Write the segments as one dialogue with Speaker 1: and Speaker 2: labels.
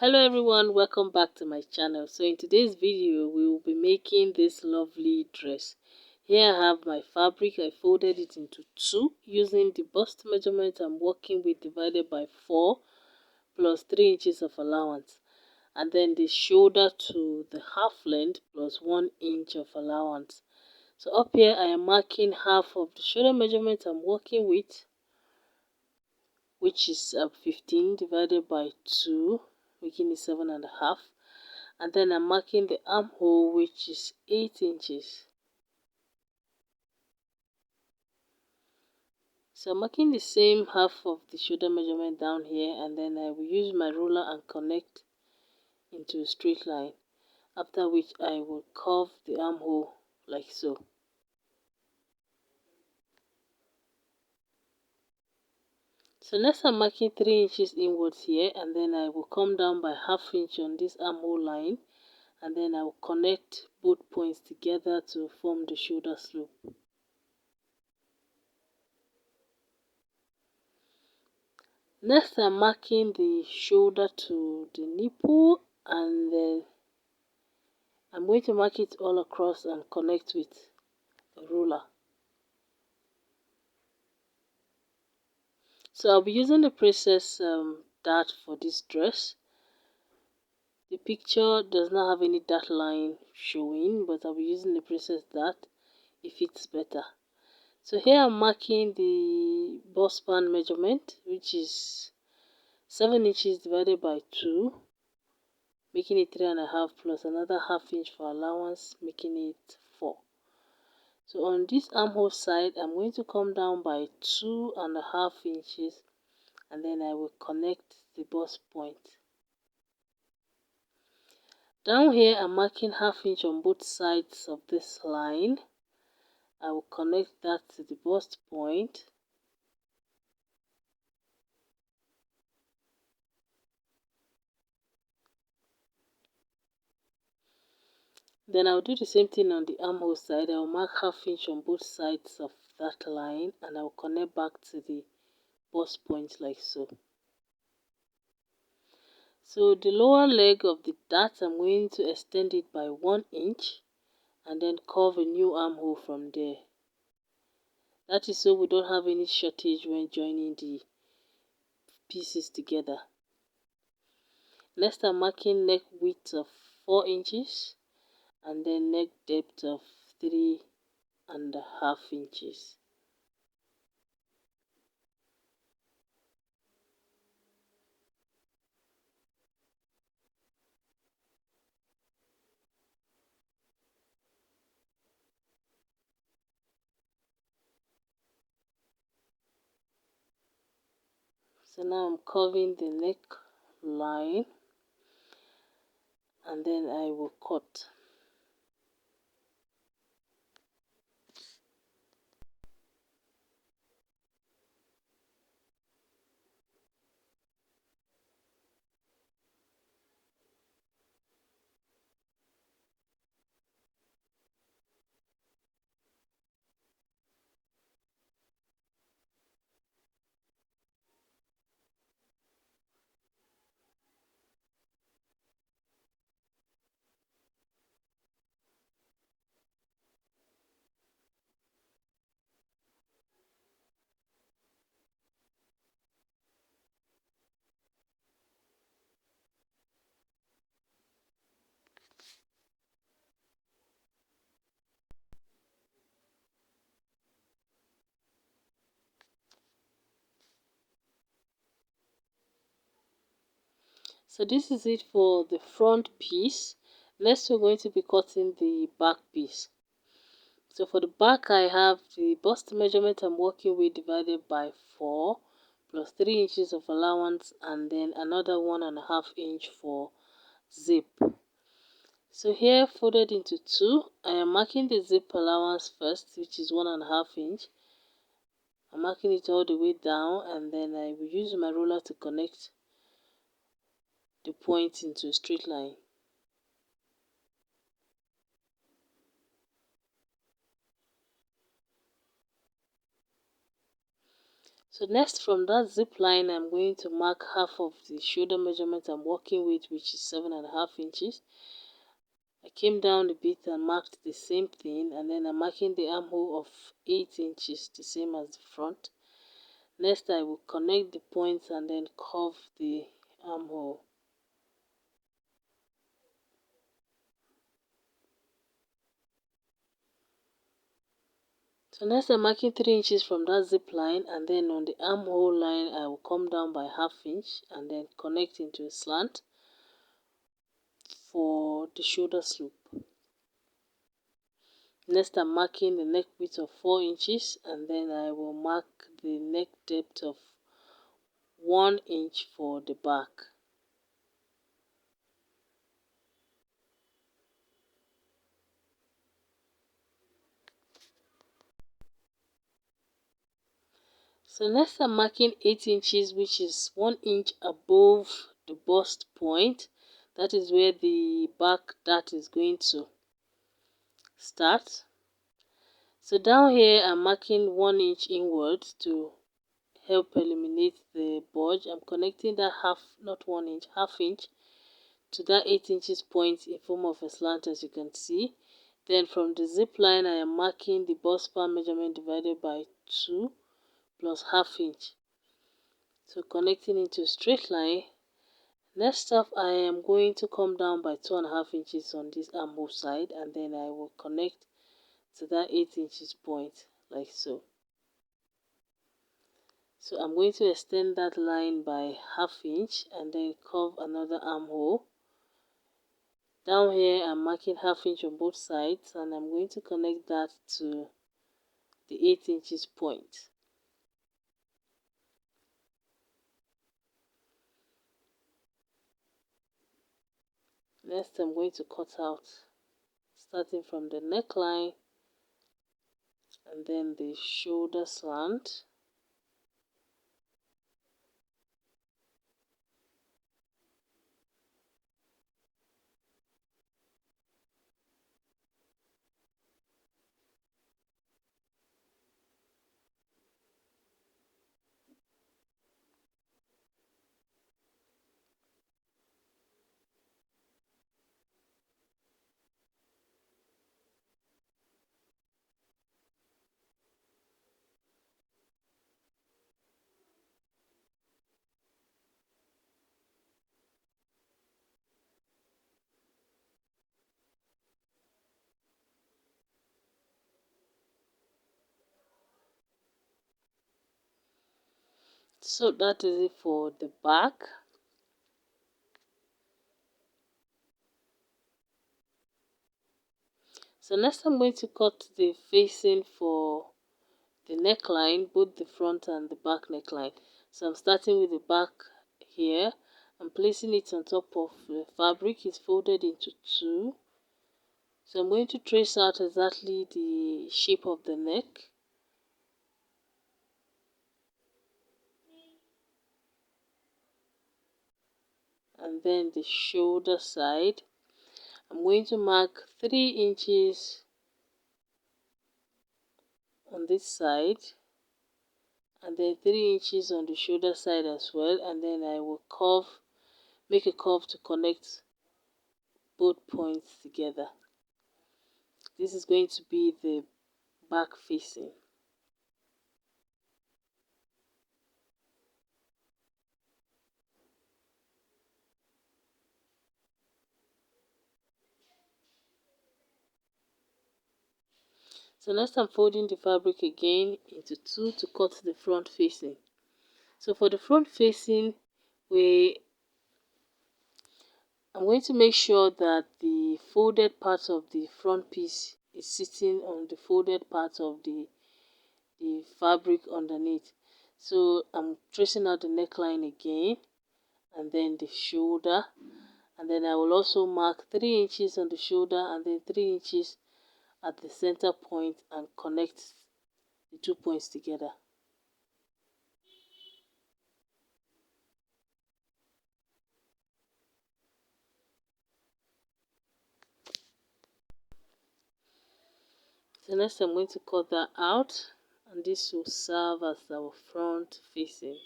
Speaker 1: Hello everyone, welcome back to my channel. So in today's video we will be making this lovely dress. Here I have my fabric. I folded it into two using the bust measurement I'm working with divided by 4 plus 3 inches of allowance, and then the shoulder to the half length plus 1 inch of allowance. So up here I am marking half of the shoulder measurement I'm working with, which is 15 divided by 2, making it 7.5, and then I'm marking the armhole, which is 8 inches. So I'm marking the same half of the shoulder measurement down here, and then I will use my ruler and connect into a straight line, after which I will curve the armhole like so. So next I'm marking 3 inches inwards here, and then I will come down by ½ inch on this armhole line, and then I will connect both points together to form the shoulder slope. Next I'm marking the shoulder to the nipple, and then I'm going to mark it all across and connect with a ruler. So I'll be using the Princess dart for this dress. The picture does not have any dart line showing, but I'll be using the Princess dart. It fits better. So here I'm marking the bust band measurement, which is 7 inches divided by 2, making it 3.5, plus another ½ inch for allowance, making it 4. So on this armhole side, I'm going to come down by 2.5 inches, and then I will connect the bust point. Down here, I'm marking ½ inch on both sides of this line. I will connect that to the bust point. Then I'll do the same thing on the armhole side. I will mark ½ inch on both sides of that line, and I will connect back to the bust point like so. So the lower leg of the dart, I'm going to extend it by 1 inch and then curve a new armhole from there. That is so we don't have any shortage when joining the pieces together. Next I'm marking neck width of 4 inches and then neck depth of 3.5 inches. So now I'm curving the neck line, and then I will cut. So this is it for the front piece. Next we're going to be cutting the back piece. So for the back, I have the bust measurement I'm working with divided by 4 plus 3 inches of allowance, and then another 1.5 inch for zip. So here, folded into 2, I am marking the zip allowance first, which is 1.5 inch. I'm marking it all the way down, and then I will use my ruler to connect the point into a straight line. So next, from that zip line, I'm going to mark half of the shoulder measurement I'm working with, which is 7.5 inches. I came down a bit and marked the same thing, and then I'm marking the armhole of 8 inches, the same as the front. Next, I will connect the points and then curve the armhole. So next, I'm marking 3 inches from that zip line, and then on the armhole line I will come down by ½ inch and then connect into a slant for the shoulder slope. Next, I'm marking the neck width of 4 inches, and then I will mark the neck depth of 1 inch for the back. So next, I'm marking 8 inches, which is 1 inch above the bust point. That is where the back dart is going to start. So down here, I'm marking 1 inch inward to help eliminate the bulge. I'm connecting that not 1 inch, ½ inch to that 8 inches point in form of a slant, as you can see. Then from the zip line, I am marking the bust span measurement divided by 2 plus ½ inch. So connecting into a straight line. Next up, I am going to come down by 2.5 inches on this armhole side, and then I will connect to that 8 inches point like so. So I'm going to extend that line by ½ inch and then curve another armhole. Down here, I'm marking ½ inch on both sides, and I'm going to connect that to the 8 inches point. Next, I'm going to cut out starting from the neckline and then the shoulder slant. So that is it for the back. So next, I'm going to cut the facing for the neckline, both the front and the back neckline. So I'm starting with the back here. I'm placing it on top of the fabric. It's folded into two. So I'm going to trace out exactly the shape of the neck. And then the shoulder side. I'm going to mark 3 inches on this side and then 3 inches on the shoulder side as well, and then I will make a curve to connect both points together. This is going to be the back facing. So next, I'm folding the fabric again into two to cut the front facing. So for the front facing, I'm going to make sure that the folded part of the front piece is sitting on the folded part of the fabric underneath. So I'm tracing out the neckline again and then the shoulder, and then I will also mark 3 inches on the shoulder and then 3 inches at the center point and connect the 2 points together. So next, I'm going to cut that out and this will serve as our front facing.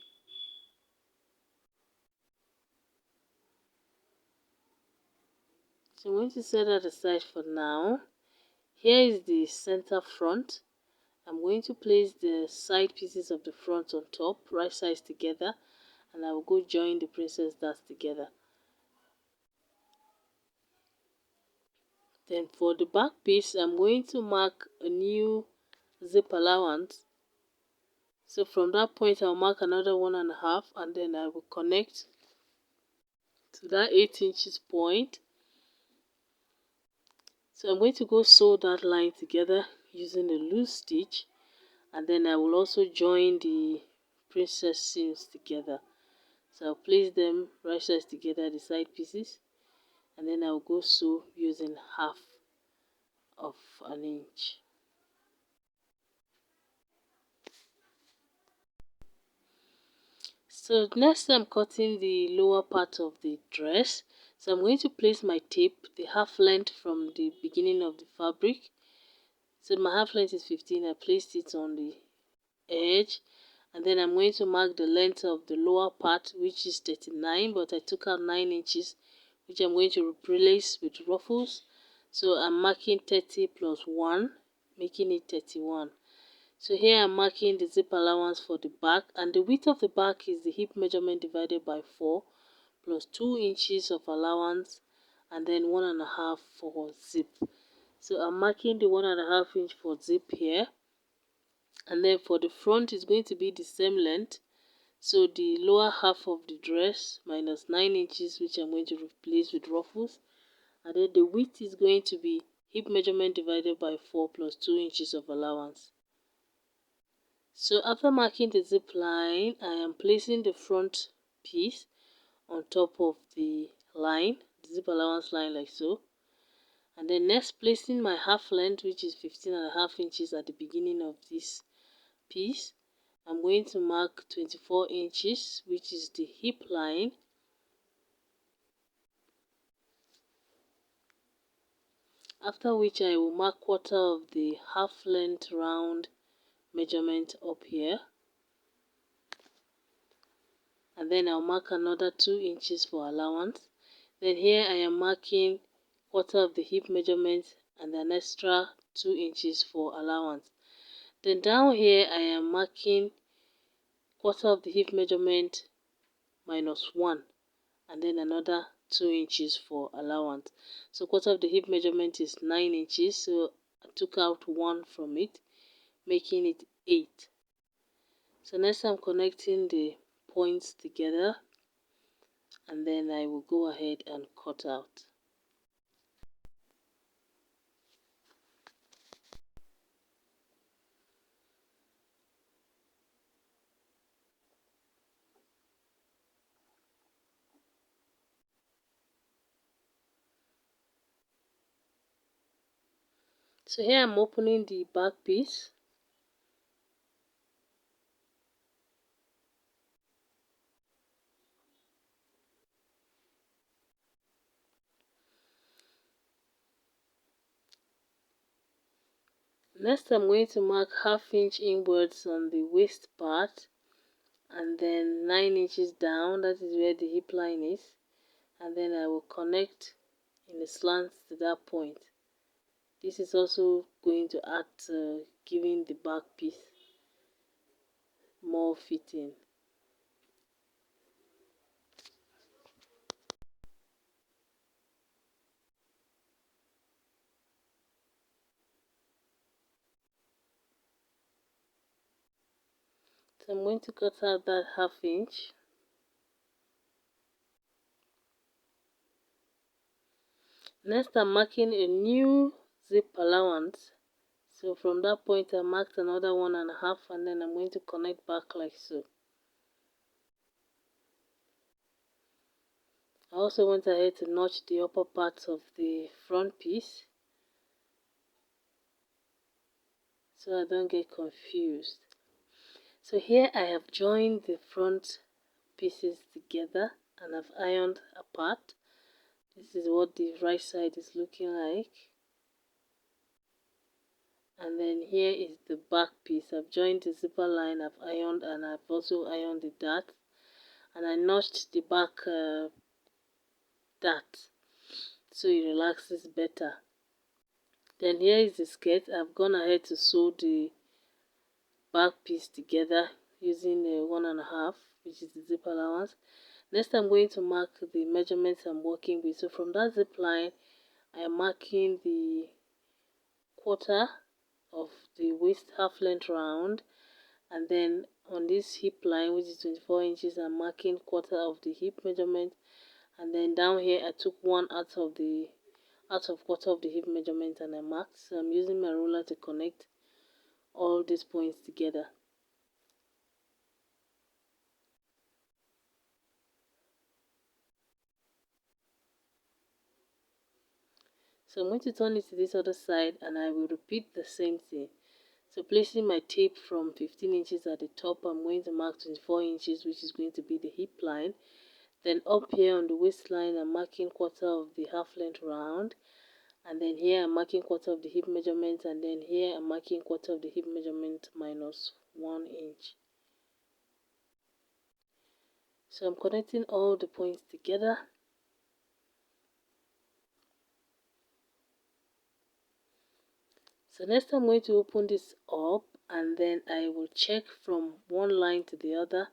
Speaker 1: So I'm going to set that aside for now. Here is the center front. I'm going to place the side pieces of the front on top, right sides together, and I will go join the princess darts together. Then for the back piece, I'm going to mark a new zip allowance. So from that point, I'll mark another 1.5, and then I will connect to that 8 inches point. So I'm going to go sew that line together using a loose stitch, and then I will also join the princess seams together. So I'll place them right sides together, the side pieces, and then I'll go sew using half of an inch. So next I'm cutting the lower part of the dress. So I'm going to place my tape the half length from the beginning of the fabric. So my half length is 15. I placed it on the edge, and then I'm going to mark the length of the lower part, which is 39, but I took out 9 inches, which I'm going to replace with ruffles. So I'm marking 30 plus 1, making it 31. So here I'm marking the zip allowance for the back, and the width of the back is the hip measurement divided by 4 plus 2 inches of allowance, and then 1.5 for zip. So I'm marking the 1.5 inch for zip here, and then for the front is going to be the same length. So the lower half of the dress minus 9 inches, which I'm going to replace with ruffles, and then the width is going to be hip measurement divided by 4 plus 2 inches of allowance. So after marking the zip line, I am placing the front piece on top of the line, the zip allowance line, like so. And then next, placing my half length, which is 15.5 inches at the beginning of this piece. I'm going to mark 24 inches, which is the hip line. After which I will mark quarter of the half length round measurement up here. And then I'll mark another 2 inches for allowance. Then here I am marking quarter of the hip measurement and an extra 2 inches for allowance. Then down here I am marking quarter of the hip measurement minus 1, and then another 2 inches for allowance. So quarter of the hip measurement is 9 inches, so I took out 1 from it, making it 8. So next I'm connecting the points together, and then I will go ahead and cut out. So here I'm opening the back piece. Next I'm going to mark ½ inch inwards on the waist part, and then 9 inches down, that is where the hip line is, and then I will connect in a slant to that point. This is also going to add to giving the back piece more fitting. So I'm going to cut out that ½ inch. Next I'm marking a new zip allowance. So from that point I marked another 1.5, and then I'm going to connect back like so. I also went ahead to notch the upper part of the front piece so I don't get confused. So here I have joined the front pieces together and I've ironed apart. This is what the right side is looking like. And then here is the back piece. I've joined the zipper line, I've ironed, and I've also ironed the dart, and I notched the back dart so it relaxes better. Then here is the skirt. I've gone ahead to sew the back piece together using a 1.5, which is the zip allowance. Next, I'm going to mark the measurements I'm working with. So from that zip line, I am marking the quarter of the waist half length round, and then on this hip line, which is 24 inches, I'm marking quarter of the hip measurement, and then down here I took one out of quarter of the hip measurement and I marked. So I'm using my ruler to connect all these points together. So I'm going to turn it to this other side and I will repeat the same thing. So placing my tape from 15 inches at the top, I'm going to mark 24 inches, which is going to be the hip line. Then up here on the waistline, I'm marking quarter of the half length round. And then here I'm marking quarter of the hip measurement, and then here I'm marking quarter of the hip measurement minus 1 inch. So I'm connecting all the points together. So next I'm going to open this up, and then I will check from one line to the other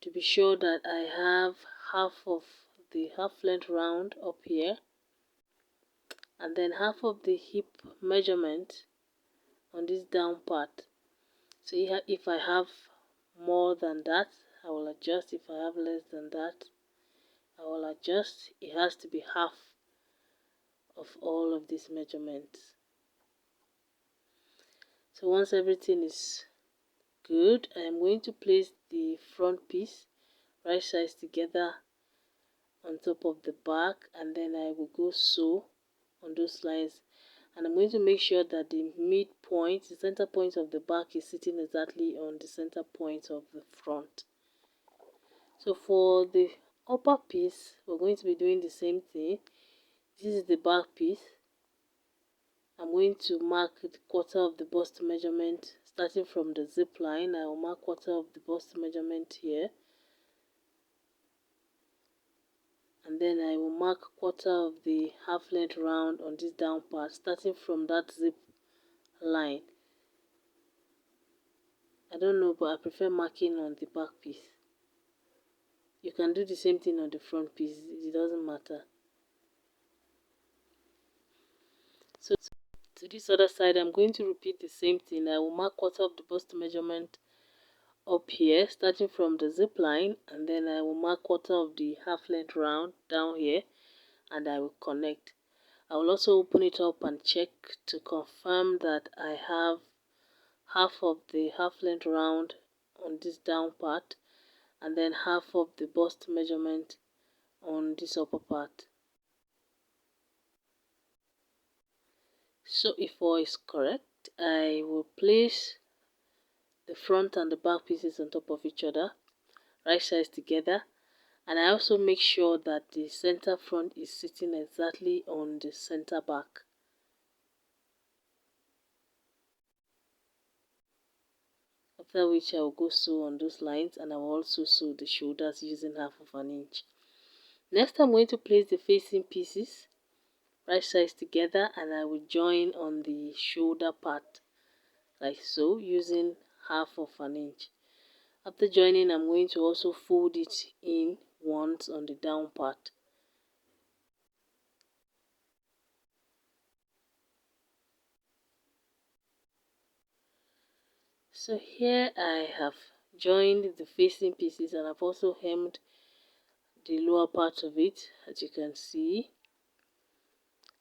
Speaker 1: to be sure that I have half of the half length round up here, and then half of the hip measurement on this down part. So if I have more than that, I will adjust. If I have less than that, I will adjust. It has to be half of all of these measurements. So once everything is good, I am going to place the front piece right sides together on top of the back, and then I will go sew on those lines, and I'm going to make sure that the midpoint, the center point of the back, is sitting exactly on the center point of the front. So for the upper piece, we're going to be doing the same thing. This is the back piece. I'm going to mark the quarter of the bust measurement starting from the zip line. I will mark quarter of the bust measurement here, and then I will mark quarter of the half length round on this down part starting from that zip line. I don't know, but I prefer marking on the back piece. You can do the same thing on the front piece, it doesn't matter. So to this other side, I'm going to repeat the same thing. I will mark quarter of the bust measurement up here starting from the zip line, and then I will mark quarter of the half length round down here, and I will connect. I will also open it up and check to confirm that I have half of the half length round on this down part, and then half of the bust measurement on this upper part. So if all is correct, I will place the front and the back pieces on top of each other, right sides together, and I also make sure that the center front is sitting exactly on the center back. After which I will go sew on those lines, and I will also sew the shoulders using half of an inch. Next, I'm going to place the facing pieces right sides together, and I will join on the shoulder part like so using half of an inch. After joining, I'm going to also fold it in once on the down part. So here I have joined the facing pieces, and I've also hemmed the lower part of it, as you can see,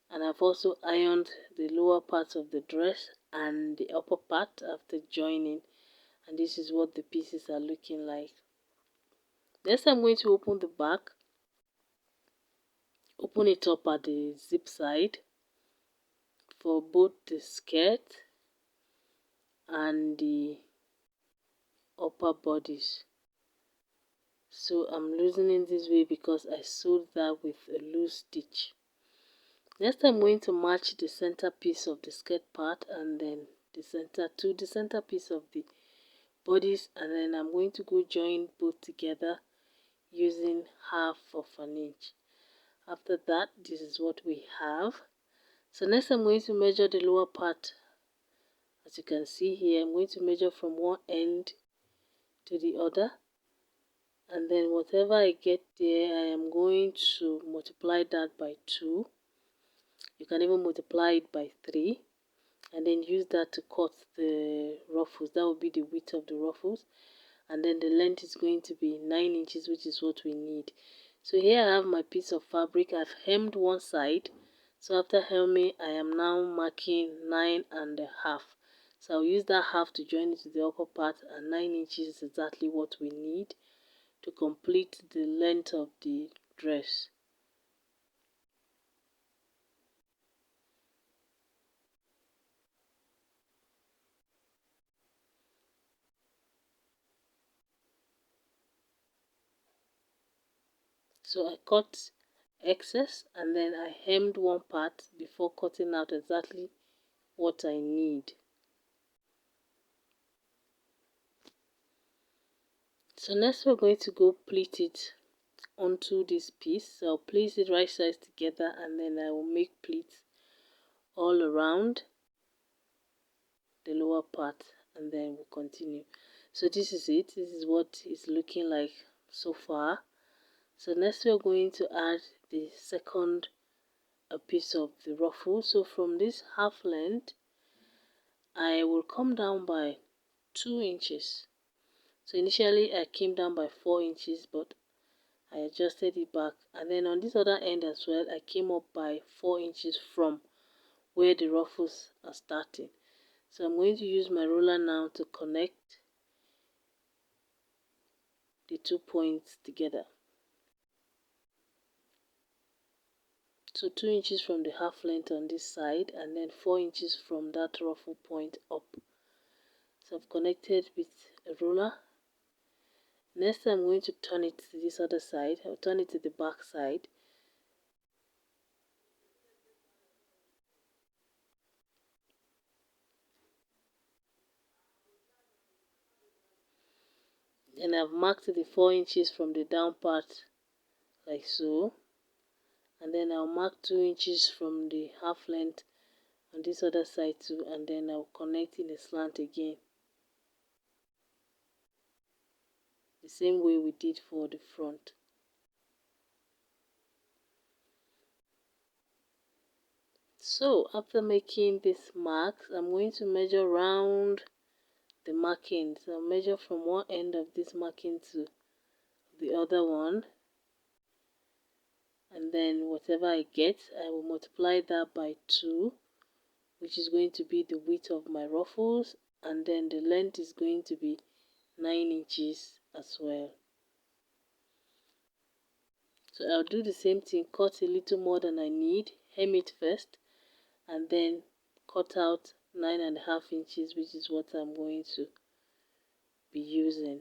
Speaker 1: and I've also ironed the lower part of the dress and the upper part after joining, and this is what the pieces are looking like. Next, I'm going to open the back, open it up at the zip side for both the skirt and the upper bodice. So I'm loosening this way because I sewed that with a loose stitch. Next, I'm going to match the center piece of the skirt part and then the center piece of the bodice, and then I'm going to go join both together using half of an inch. After that, this is what we have. So next I'm going to measure the lower part. As you can see here, I'm going to measure from one end to the other, and then whatever I get there, I am going to multiply that by 2. You can even multiply it by 3, and then use that to cut the ruffles. That will be the width of the ruffles, and then the length is going to be 9 inches, which is what we need. So here I have my piece of fabric. I've hemmed one side, so after hemming I am now marking 9.5. So I'll use that half to join it to the upper part, and 9 inches is exactly what we need to complete the length of the dress. So I cut excess and then I hemmed one part before cutting out exactly what I need. So next we're going to go pleat it onto this piece. So I'll place it right sides together, and then I will make pleats all around the lower part, and then we'll continue. So this is it. This is what it's looking like so far. So next we're going to add the second piece of the ruffle. So from this half length I will come down by 2 inches. So initially I came down by 4 inches, but I adjusted it back, and then on this other end as well I came up by 4 inches from where the ruffles are starting. So I'm going to use my ruler now to connect the 2 points together. So 2 inches from the half length on this side, and then 4 inches from that ruffle point up. So I've connected with a ruler. Next I'm going to turn it to this other side. I'll turn it to the back side. And I've marked the 4 inches from the down part like so, and then I'll mark 2 inches from the half length on this other side too, and then I'll connect in a slant again, the same way we did for the front. So after making this marks, I'm going to measure round the marking. So I'll measure from one end of this marking to the other one, and then whatever I get I will multiply that by 2, which is going to be the width of my ruffles, and then the length is going to be 9 inches as well. So I'll do the same thing, cut a little more than I need, hem it first, and then cut out 9.5 inches, which is what I'm going to be using.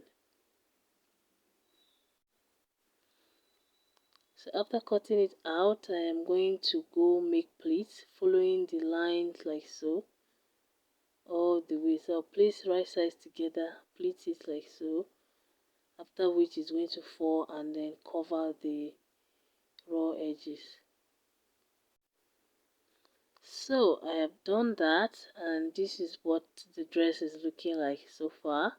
Speaker 1: So after cutting it out, I am going to go make pleats, following the lines like so all the way. So I'll place right sides together, pleat it like so, after which it's going to fall and then cover the raw edges. So I have done that, and this is what the dress is looking like so far.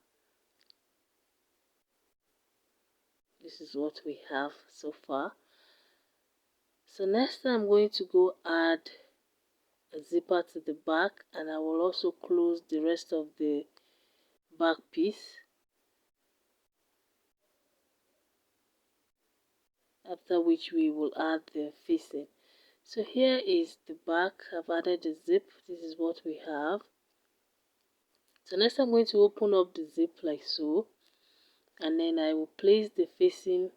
Speaker 1: This is what we have so far. So next I'm going to go add a zipper to the back, and I will also close the rest of the back piece, after which we will add the facing. So here is the back. I've added the zip. This is what we have. So next I'm going to open up the zip like so, and then I will place the facing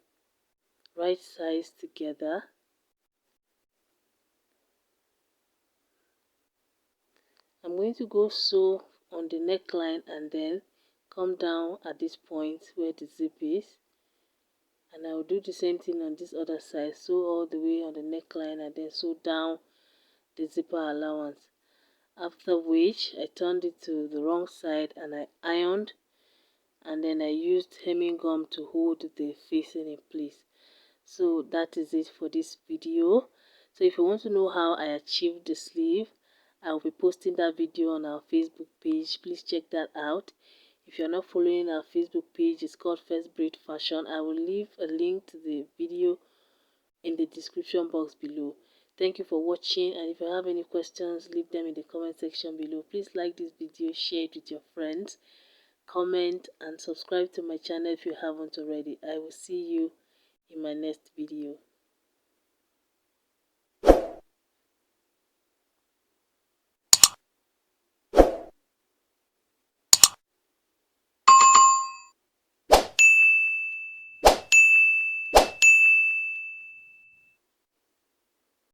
Speaker 1: right sides together. I'm going to go sew on the neckline and then come down at this point where the zip is, and I will do the same thing on this other side. Sew all the way on the neckline and then sew down the zipper allowance. After which I turned it to the wrong side and I ironed, and then I used hemming gum to hold the facing in place. So that is it for this video. So if you want to know how I achieved the sleeve, I will be posting that video on our Facebook page. Please check that out. If you're not following our Facebook page, it's called First Braid Fashion. I will leave a link to the video in the description box below. Thank you for watching, and if you have any questions, leave them in the comment section below. Please like this video, share it with your friends, comment and subscribe to my channel if you haven't already. I will see you in my next video.